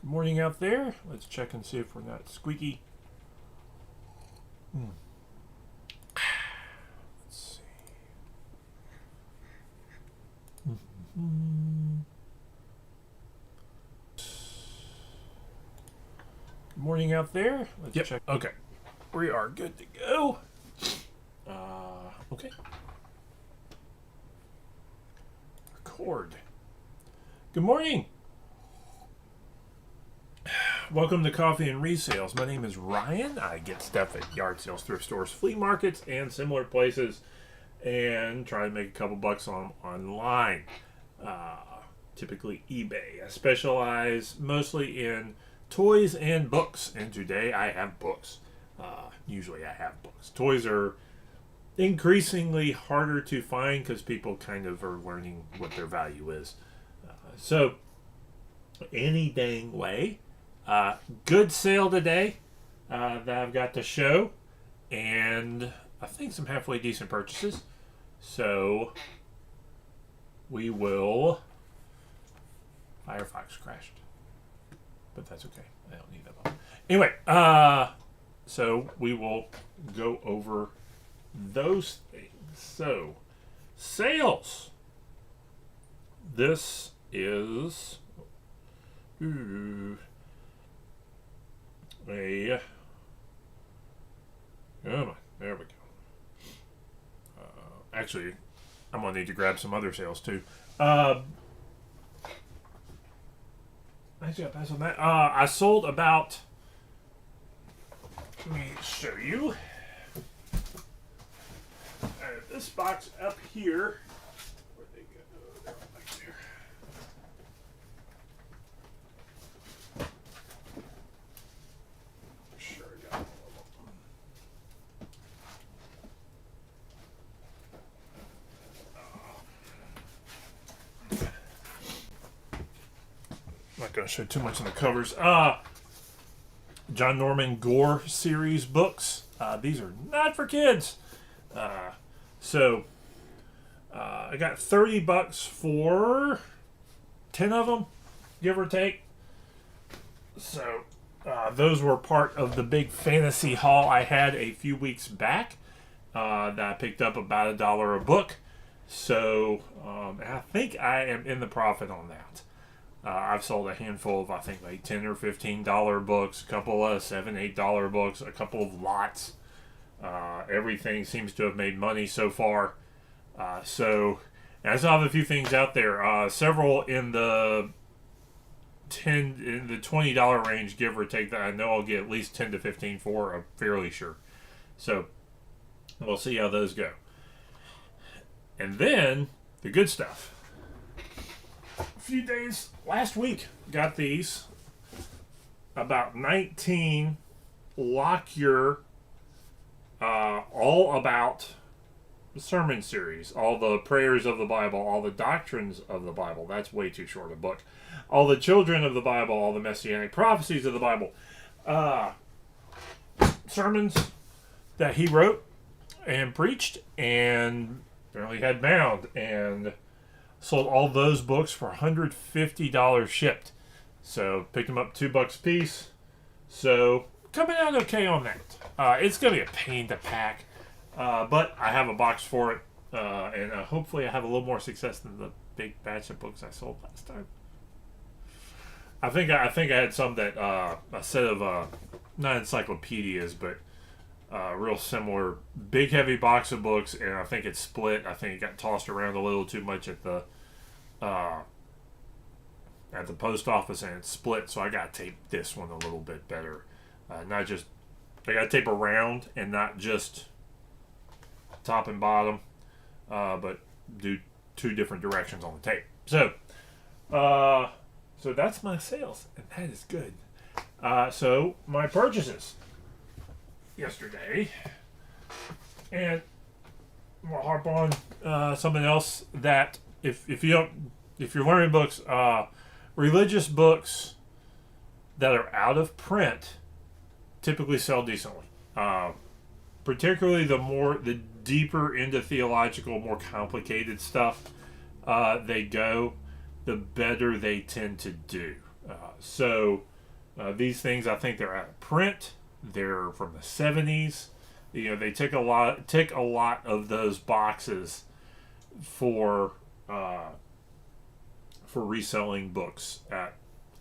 Morning out there. Let's check and see if we're not squeaky. Let's see. Morning out there. Let's check. Okay. We are good to go. Okay. Record. Good morning. Welcome to Coffee and Resales. My name is Ryan. I get stuff at yard sales, thrift stores, flea markets, and similar places, and try to make a couple bucks online. Typically eBay. I specialize mostly in toys and books, and today I have books. Usually I have books. Toys are increasingly harder to find because people kind of are learning what their value is. So, any dang way. Good sale today that I've got to show, and I think some halfway decent purchases. So we will. Firefox crashed, but that's okay. I don't need that one. Anyway, so we will go over those things. So sales. This is. Come on, there we go. Actually, I'm gonna need to grab some other sales too. Actually, I'll pass on that. I sold about. Let me show you. This box up here. Where'd they go? They're back there. Not going to show too much on the covers. John Norman Gore series books. These are not for kids. So I got $30 for 10 of them, give or take. So those were part of the big fantasy haul I had a few weeks back that I picked up about $1 a book. So I think I am in the profit on that. I've sold a handful of, I think, like $10 or $15 books, a couple of $7, $8 books, a couple of lots. Everything seems to have made money so far. So I still have a few things out there. Several in the $20 range, give or take, that I know I'll get at least 10 to 15 for. I'm fairly sure. So we'll see how those go. And then the good stuff. A few days last week, got these. About 19 Lockyer, all about the sermon series, all the prayers of the Bible, all the doctrines of the Bible. That's way too short a book. All the children of the Bible, all the messianic prophecies of the Bible. Sermons that he wrote and preached and apparently had bound, and sold all those books for $150 shipped. So picked them up $2 a piece. So coming out okay on that. It's going to be a pain to pack. But I have a box for it. And hopefully I have a little more success than the big batch of books I sold last time. I think I had some that, a set of, not encyclopedias, but real similar big heavy box of books, and I think it's split. I think it got tossed around a little too much at the post office, and it's split, so I got to tape this one a little bit better. Not just, I got to tape around and not just top and bottom, but do two different directions on the tape. So that's my sales, and that is good. So my purchases yesterday, and we'll harp on something else that if you're learning books, religious books that are out of print typically sell decently. Particularly the deeper into theological, more complicated stuff they go, the better they tend to do. So These things, I think, they're out of print. They're from the 70s. You know, they tick a lot of those boxes for reselling books at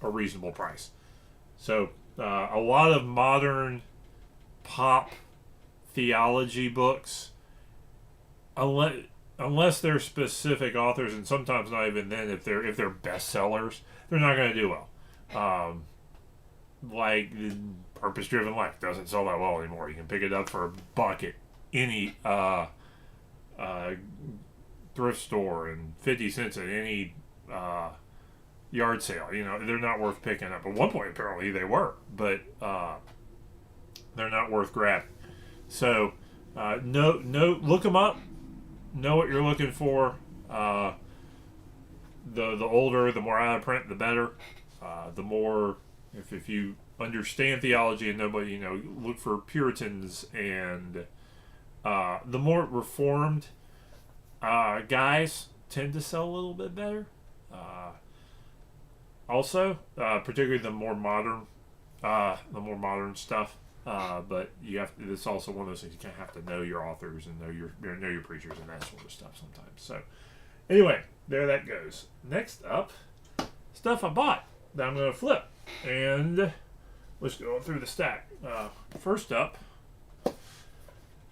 a reasonable price. So a lot of modern pop theology books, unless they're specific authors, and sometimes not even then, if they're bestsellers, they're not going to do well. Like Purpose Driven Life doesn't sell that well anymore. You can pick it up for $1 at any thrift store and 50 cents at any yard sale. You know, they're not worth picking up. At one point, apparently, they were, but they're not worth grabbing. So, look them up. Know what you're looking for. The older, the more out of print, the better. The more, if you understand theology and nobody, you know, look for Puritans, and the more Reformed guys tend to sell a little bit better. Also, particularly the more modern stuff. But you have to, it's also one of those things you kind of have to know your authors and know your preachers and that sort of stuff sometimes. So, anyway, there that goes. Next up, stuff I bought that I'm going to flip, and let's go through the stack. First up,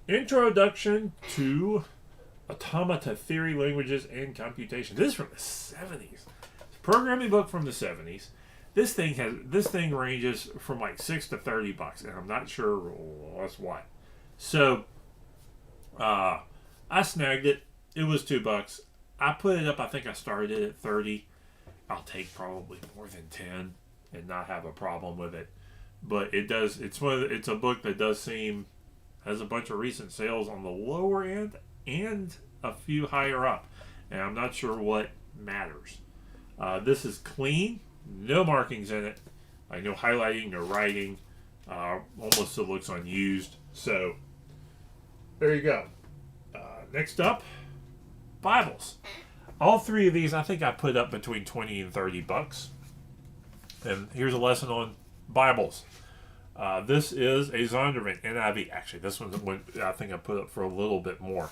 Introduction to Automata Theory, Languages, and Computation. This is from the 70s. Programming book from the 70s. This thing ranges from like $6 to $30, and I'm not sure what's what. So, I snagged it. It was $2. I put it up. I think I started it at 30. I'll take probably more than 10 and not have a problem with it. But it does. It's a book that does seem has a bunch of recent sales on the lower end and a few higher up, and I'm not sure what matters. This is clean, no markings in it, no highlighting, no writing. Almost it looks unused. So there you go. Next up, Bibles. All three of these, I think I put up between $20 and $30. And here's a lesson on Bibles. This is a Zondervan NIV. Actually, this one's one I think I put up for a little bit more.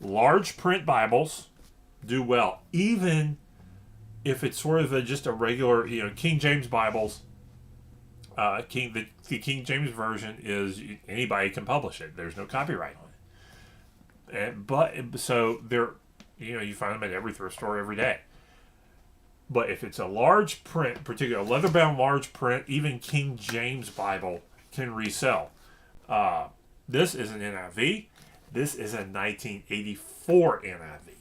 Large print Bibles do well, even if it's sort of just a regular, King James Bibles. The King James version is anybody can publish it. There's no copyright on it. So they're, you find them at every thrift store every day. But if it's a large print, particularly a leather-bound large print, even King James Bible can resell. This is an NIV. This is a 1984 NIV.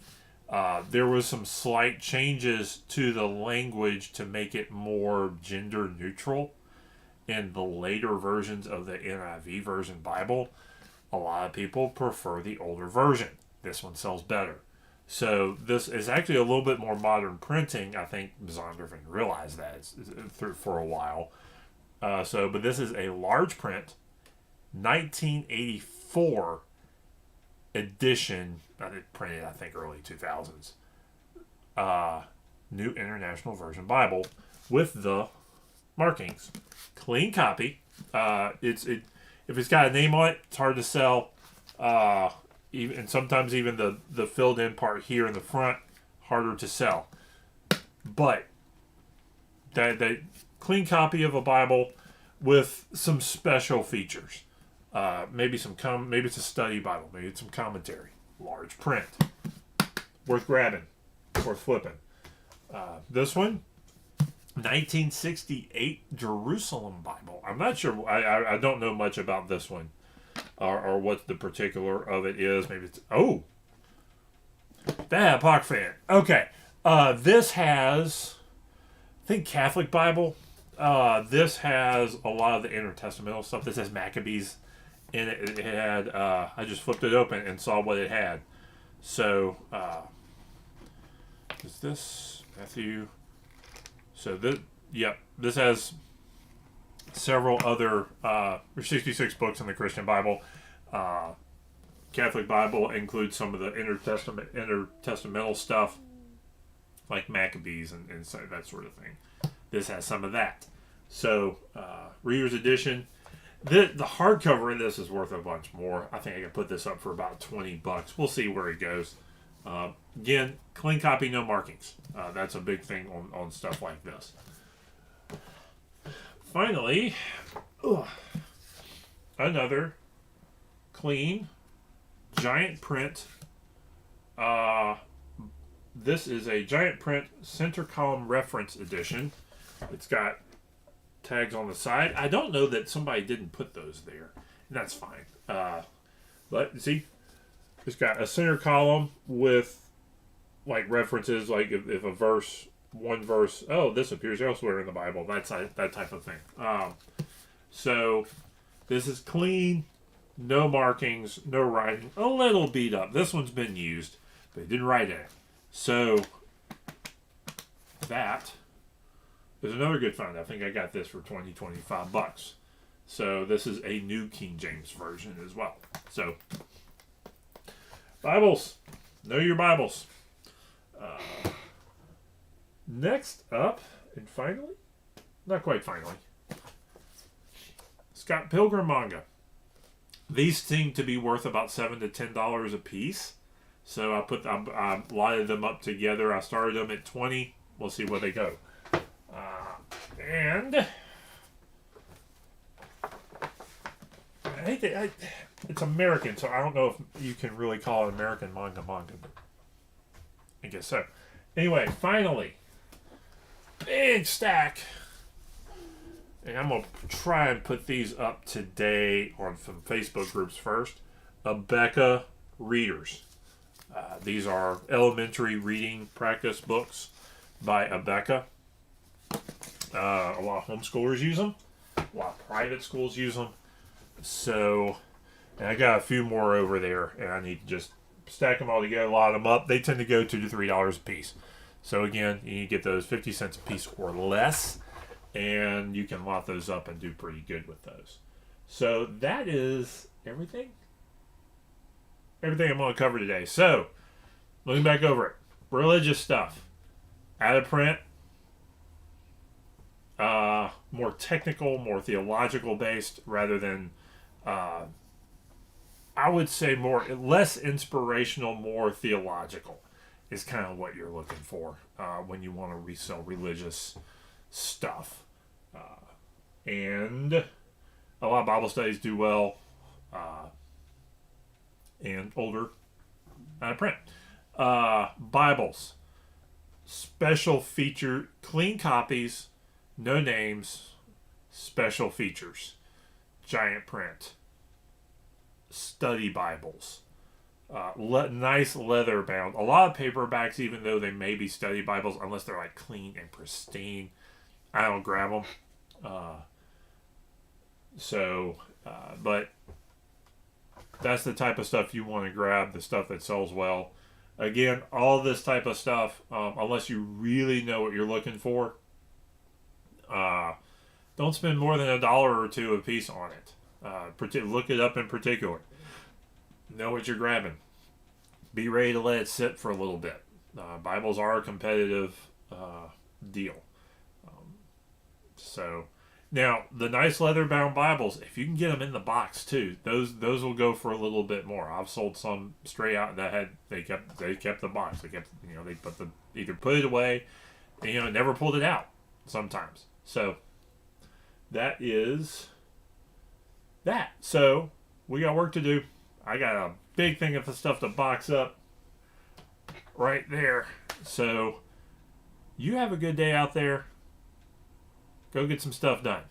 There was some slight changes to the language to make it more gender neutral in the later versions of the NIV version Bible. A lot of people prefer the older version. This one sells better. So this is actually a little bit more modern printing. I think Zondervan realized that for a while. But this is a large print, 1984 edition. Printed, I think, early 2000s. New International Version Bible with the markings. Clean copy. If it's got a name on it, it's hard to sell. And sometimes even the filled in part here in the front, harder to sell. But that clean copy of a Bible with some special features. Maybe it's a study Bible. Maybe it's some commentary. Large print. Worth grabbing. Worth flipping. This one, 1968 Jerusalem Bible. I'm not sure. I don't know much about this one. Or what the particular of it is. Maybe it's... Oh! That Pock fan. Okay. This has... I think Catholic Bible. This has a lot of the intertestamental stuff. This has Maccabees in it. It had... I just flipped it open and saw what it had. So... is this Matthew? So this... Yep. This has... several other, there's 66 books in the Christian Bible. Catholic Bible includes some of the intertestamental stuff, like Maccabees and that sort of thing. This has some of that. So, Reader's Edition. The hardcover in this is worth a bunch more. I think I can put this up for about $20. We'll see where it goes. Again, clean copy, no markings. That's a big thing on stuff like this. Finally, another clean giant print. This is a giant print center column reference edition. It's got tags on the side. I don't know that somebody didn't put those there, and that's fine. But see, it's got a center column with like references, like if a verse, one verse, oh, this appears elsewhere in the Bible. That's that type of thing. So this is clean, no markings, no writing, a little beat up. This one's been used, but it didn't write in it. So that is another good find. I think I got this for $25. So this is a new King James version as well. So Bibles, know your Bibles. Next up, and finally, not quite finally, Scott Pilgrim manga. These seem to be worth about $7 to $10 a piece. So I lighted them up together. I started them at 20. We'll see where they go. And it's American, so I don't know if you can really call it American manga, but I guess so. Anyway, finally, big stack. And I'm going to try and put these up today on some Facebook groups first. Abeka Readers. These are elementary reading practice books by Abeka. A lot of homeschoolers use them. A lot of private schools use them. So, and I got a few more over there, and I need to just stack them all together, lot them up. They tend to go $2 to $3 a piece. So again, you need to get those 50 cents a piece or less, and you can lot those up and do pretty good with those. So that is everything. Everything I'm going to cover today. So, looking back over it, religious stuff, out of print, more technical, more theological based, rather than, I would say less inspirational, more theological is kind of what you're looking for when you want to resell religious stuff. And a lot of Bible studies do well, and older out of print. Bibles, special feature, clean copies, no names, special features, giant print, study Bibles, nice leather bound. A lot of paperbacks, even though they may be study Bibles, unless they're like clean and pristine, I don't grab them. But that's the type of stuff you want to grab, the stuff that sells well. Again, all this type of stuff, unless you really know what you're looking for, don't spend more than $1 or $2 a piece on it. Look it up in particular. Know what you're grabbing. Be ready to let it sit for a little bit. Bibles are a competitive deal. So now the nice leather-bound Bibles, if you can get them in the box too, those will go for a little bit more. I've sold some straight out that they kept the box. They kept they either put it away, and never pulled it out sometimes. So that is that. So we got work to do. I got a big thing of stuff to box up right there. So you have a good day out there. Go get some stuff done.